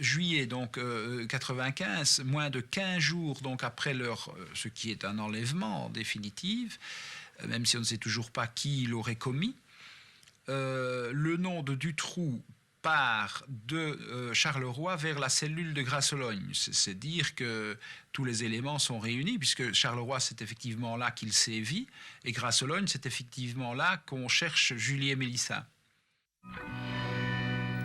juillet donc 95, moins de 15 jours donc après ce qui est un enlèvement définitif, même si on ne sait toujours pas qui l'aurait commis, le nom de Dutroux part de Charleroi vers la cellule de Grassologne. C'est dire que tous les éléments sont réunis, puisque Charleroi, c'est effectivement là qu'il sévit, et Grassologne, c'est effectivement là qu'on cherche Julie et Mélissa.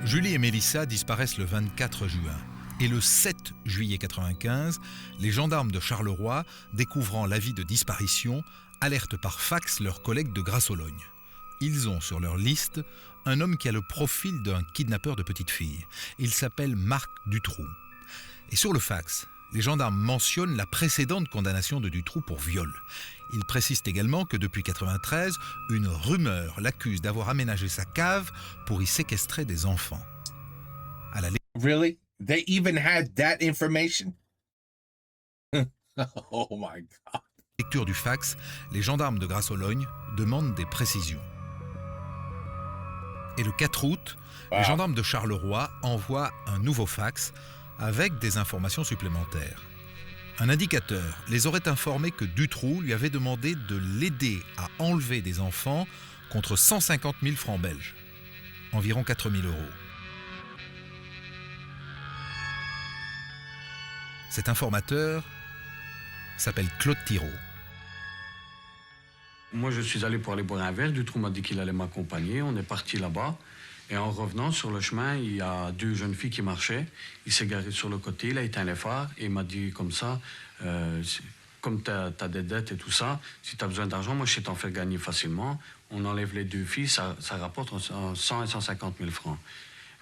Julie et Mélissa disparaissent le 24 juin. Et le 7 juillet 95, les gendarmes de Charleroi, découvrant l'avis de disparition, alertent par fax leurs collègues de Grassologne. Ils ont sur leur liste un homme qui a le profil d'un kidnappeur de petites filles. Il s'appelle Marc Dutroux. Et sur le fax, les gendarmes mentionnent la précédente condamnation de Dutroux pour viol. Ils précisent également que depuis 93, une rumeur l'accuse d'avoir aménagé sa cave pour y séquestrer des enfants. À la Really? They even had that information? Oh my God. lecture du fax, les gendarmes de Grassologne demandent des précisions. Et le 4 août, les gendarmes de Charleroi envoient un nouveau fax avec des informations supplémentaires. Un indicateur les aurait informés que Dutroux lui avait demandé de l'aider à enlever des enfants contre 150 000 francs belges, environ 4 000 euros. Cet informateur s'appelle Claude Thiraud. Moi, je suis allé pour aller boire un verre. Dutroux m'a dit qu'il allait m'accompagner. On est parti là-bas. Et en revenant sur le chemin, il y a deux jeunes filles qui marchaient. Il s'est garé sur le côté, il a éteint les phares et il m'a dit comme ça, comme tu as des dettes et tout ça, si tu as besoin d'argent, moi je sais t'en faire gagner facilement. On enlève les deux filles, ça rapporte 100 et 150 000 francs.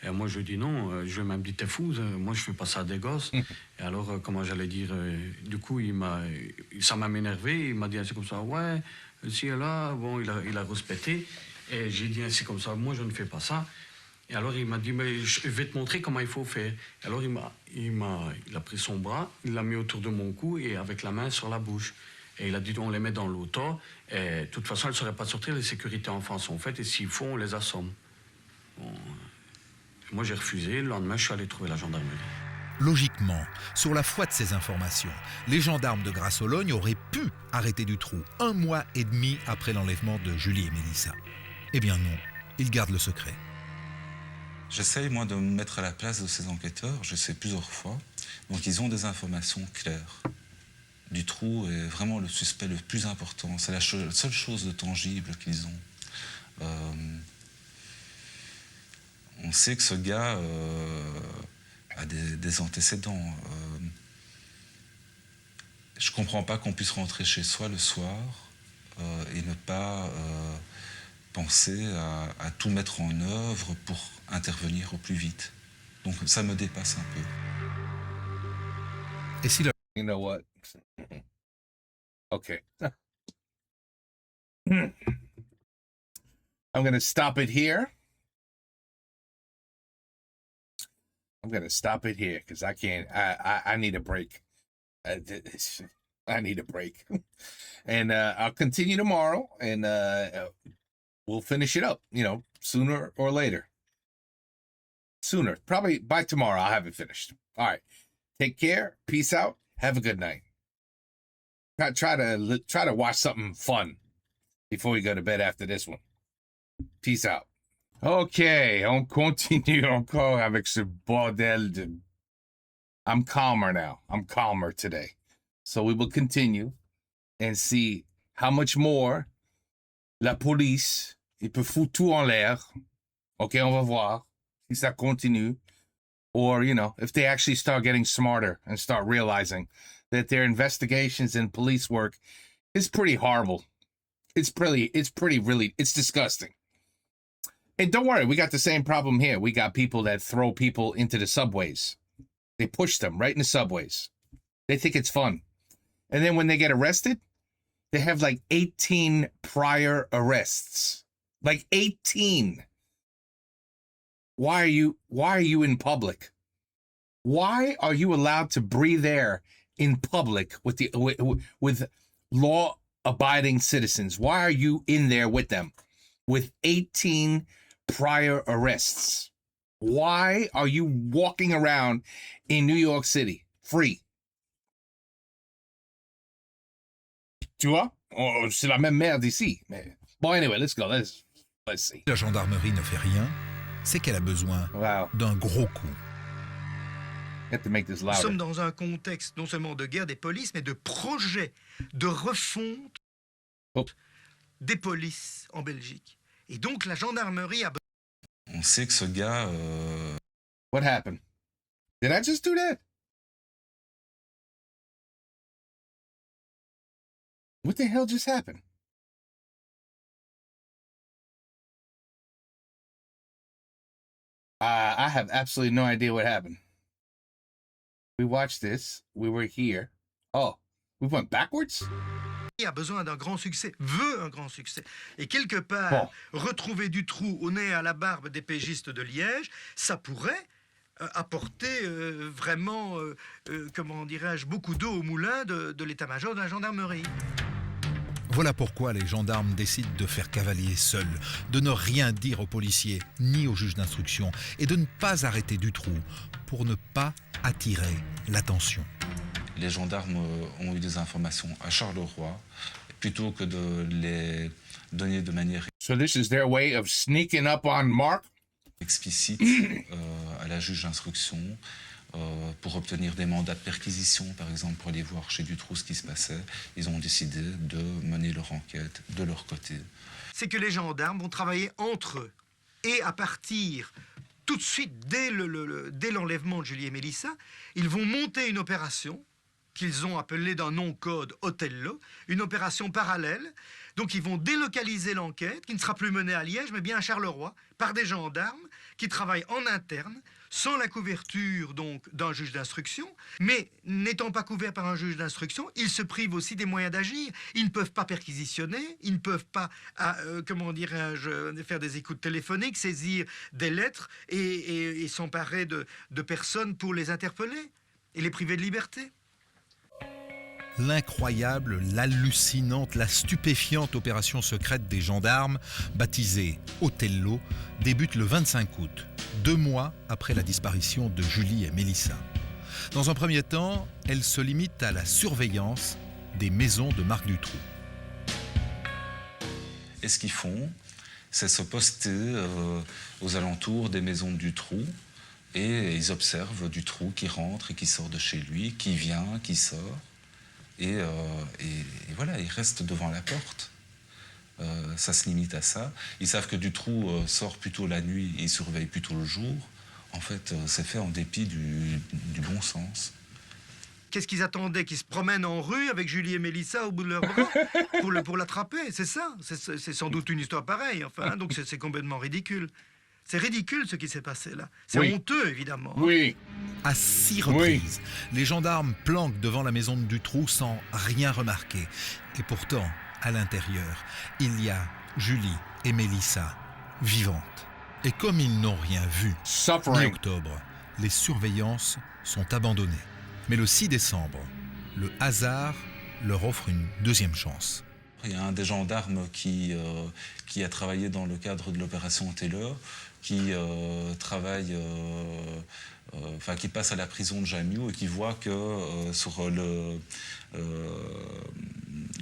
Et moi je lui dis non, je lui ai même dit t'es fou, moi je fais pas ça à des gosses. Et alors comment j'allais dire, du coup ça m'a énervé, il m'a dit ainsi comme ça, ouais, si et là, bon il a respecté. Et j'ai dit ainsi comme ça, moi je ne fais pas ça. Et alors il m'a dit, mais je vais te montrer comment il faut faire. Et alors il a pris son bras, il l'a mis autour de mon cou et avec la main sur la bouche. Et il a dit, on les met dans l'auto. Et de toute façon, elles ne sauraient pas sortir, les sécurités enfants sont faites. Et s'il faut, on les assomme. Bon. Moi j'ai refusé, le lendemain je suis allé trouver la gendarmerie. Logiquement, sur la foi de ces informations, les gendarmes de Grassologne auraient pu arrêter Dutroux 1 mois et demi après l'enlèvement de Julie et Mélissa. Eh bien non, ils gardent le secret. J'essaye, moi, de me mettre à la place de ces enquêteurs, je sais plusieurs fois. Donc ils ont des informations claires. Dutroux est vraiment le suspect le plus important. C'est la seule chose de tangible qu'ils ont. On sait que ce gars a des antécédents. Je ne comprends pas qu'on puisse rentrer chez soi le soir et ne pas penser à tout mettre en œuvre pour intervenir au plus vite. Donc ça me dépasse un peu. Et si le... You know what? Okay. I'm going to stop it here. Because I can't. I need a break. I need a break. And I'll continue tomorrow, and we'll finish it up, sooner or later. Sooner. Probably by tomorrow, I'll have it finished. All right. Take care. Peace out. Have a good night. Try to watch something fun before you go to bed after this one. Peace out. OK, on continue encore avec ce bordel de... I'm calmer now. I'm calmer today. So we will continue and see how much more la police, il peut foutre tout en l'air. OK, on va voir si ça continue. Or, if they actually start getting smarter and start realizing that their investigations and police work is pretty horrible. It's disgusting. And don't worry, we got the same problem here. We got people that throw people into the subways. They push them right in the subways. They think it's fun. And then when they get arrested, they have like 18 prior arrests. Like 18. Why are you in public? Why are you allowed to breathe air in public with law-abiding citizens? Why are you in there with them with 18 prior arrests? Why are you walking around in New York City free? Tu vois? C'est la même merde ici. Mais... Bon, anyway, let's go. Let's see. La gendarmerie ne fait rien, c'est qu'elle a besoin Wow. d'un gros coup. I have to make this Nous louder. sommes dans un contexte non seulement de guerre des polices, mais de projet de refonte Oh. des polices en Belgique. Et donc la gendarmerie a On sait que ce gars, What happened? Did I just do that? What the hell just happened? I have absolutely no idea what happened. We watched this. We were here. Oh, we went backwards? besoin d'un grand succès, veut un grand succès. Et quelque part, retrouver Dutroux au nez à la barbe des pégistes de Liège, ça pourrait apporter vraiment, comment dirais-je, beaucoup d'eau au moulin de l'état-major de la gendarmerie. Voilà pourquoi les gendarmes décident de faire cavalier seuls, de ne rien dire aux policiers ni aux juges d'instruction et de ne pas arrêter Dutroux pour ne pas attirer l'attention. les gendarmes ont eu des informations à Charleroi, plutôt que de les donner de manière So this is their way of sneaking up on Mark? explicite à la juge d'instruction pour obtenir des mandats de perquisition, par exemple, pour aller voir chez Dutroux ce qui se passait. Ils ont décidé de mener leur enquête de leur côté. C'est que les gendarmes vont travailler entre eux. Et à partir, tout de suite, dès l'enlèvement de Julie et Mélissa, ils vont monter une opération qu'ils ont appelée d'un nom code Othello, une opération parallèle. Donc ils vont délocaliser l'enquête, qui ne sera plus menée à Liège, mais bien à Charleroi, par des gendarmes qui travaillent en interne, sans la couverture donc d'un juge d'instruction, mais n'étant pas couverts par un juge d'instruction, ils se privent aussi des moyens d'agir. Ils ne peuvent pas perquisitionner, ils ne peuvent pas, comment dirais-je, faire des écoutes téléphoniques, saisir des lettres et s'emparer de personnes pour les interpeller et les priver de liberté. L'incroyable, l'hallucinante, la stupéfiante opération secrète des gendarmes, baptisée Othello, débute le 25 août, 2 mois après la disparition de Julie et Mélissa. Dans un premier temps, elle se limite à la surveillance des maisons de Marc Dutroux. Et ce qu'ils font, c'est se poster aux alentours des maisons de Dutroux, et ils observent Dutroux qui rentre et qui sort de chez lui, qui vient, qui sort. Et voilà, ils restent devant la porte. Ça se limite à ça. Ils savent que Dutroux sort plutôt la nuit et surveille plutôt le jour. En fait, c'est fait en dépit du bon sens. Qu'est-ce qu'ils attendaient? Qu'ils se promènent en rue avec Julie et Mélissa au bout de leurs bras pour l'attraper? C'est ça. C'est sans doute une histoire pareille. Enfin, hein, donc c'est complètement ridicule. C'est ridicule ce qui s'est passé là. C'est honteux, évidemment. Oui. À 6 reprises, les gendarmes planquent devant la maison de Dutroux sans rien remarquer. Et pourtant, à l'intérieur, il y a Julie et Mélissa, vivantes. Et comme ils n'ont rien vu, mi-octobre, les surveillances sont abandonnées. Mais le 6 décembre, le hasard leur offre une deuxième chance. Il y a un des gendarmes qui a travaillé dans le cadre de l'opération Othello, qui travaille, qui passe à la prison de Jamioux et qui voit que sur le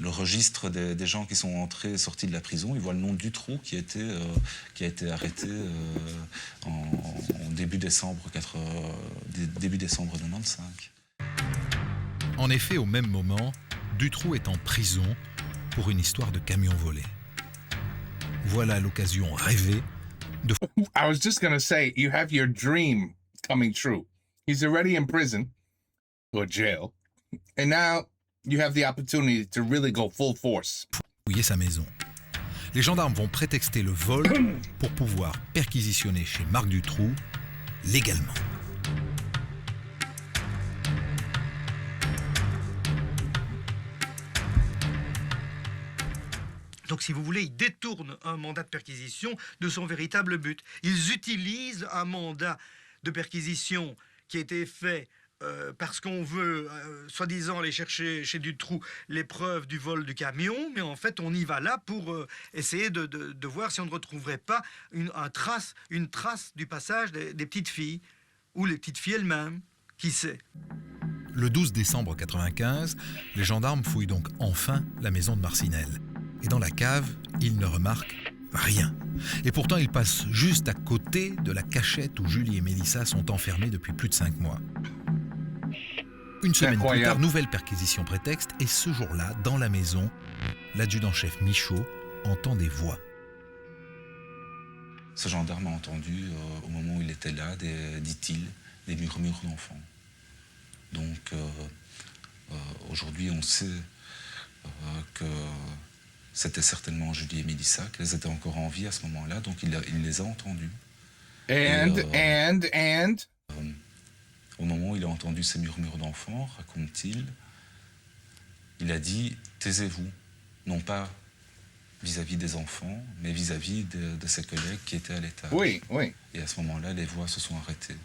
registre des gens qui sont entrés et sortis de la prison, il voit le nom de Dutroux qui a été arrêté en début décembre 95. En effet, au même moment, Dutroux est en prison pour une histoire de camion volé. Voilà l'occasion rêvée de... I was just going to say, you have your dream coming true. He's already in prison or jail. And now you have the opportunity to really go full force. Fouiller sa maison. Les gendarmes vont prétexter le vol pour pouvoir perquisitionner chez Marc Dutroux légalement. Donc, si vous voulez, ils détournent un mandat de perquisition de son véritable but. Ils utilisent un mandat de perquisition qui a été fait parce qu'on veut, soi-disant, aller chercher chez Dutroux les preuves du vol du camion, mais en fait, on y va là pour essayer de voir si on ne retrouverait pas une trace du passage des petites filles, ou les petites filles elles-mêmes, qui sait. Le 12 décembre 1995, les gendarmes fouillent donc enfin la maison de Marcinelle. Et dans la cave, ils ne remarquent rien. Et pourtant, ils passent juste à côté de la cachette où Julie et Mélissa sont enfermés depuis plus de 5 mois. Une semaine plus Incroyable. tard, nouvelle perquisition prétexte, et ce jour-là, dans la maison, l'adjudant-chef Michaud entend des voix. Ce gendarme a entendu, au moment où il était là, dit-il, des murmures d'enfants. Donc, aujourd'hui, on sait que c'était certainement Julie et Mélissa, qu'elles étaient encore en vie à ce moment-là, donc il les a entendues. And Au moment où il a entendu ces murmures d'enfants, raconte-t-il, il a dit « taisez-vous », non pas vis-à-vis des enfants, mais vis-à-vis de ses collègues qui étaient à l'étage. oui, oui. Et à ce moment-là, les voix se sont arrêtées.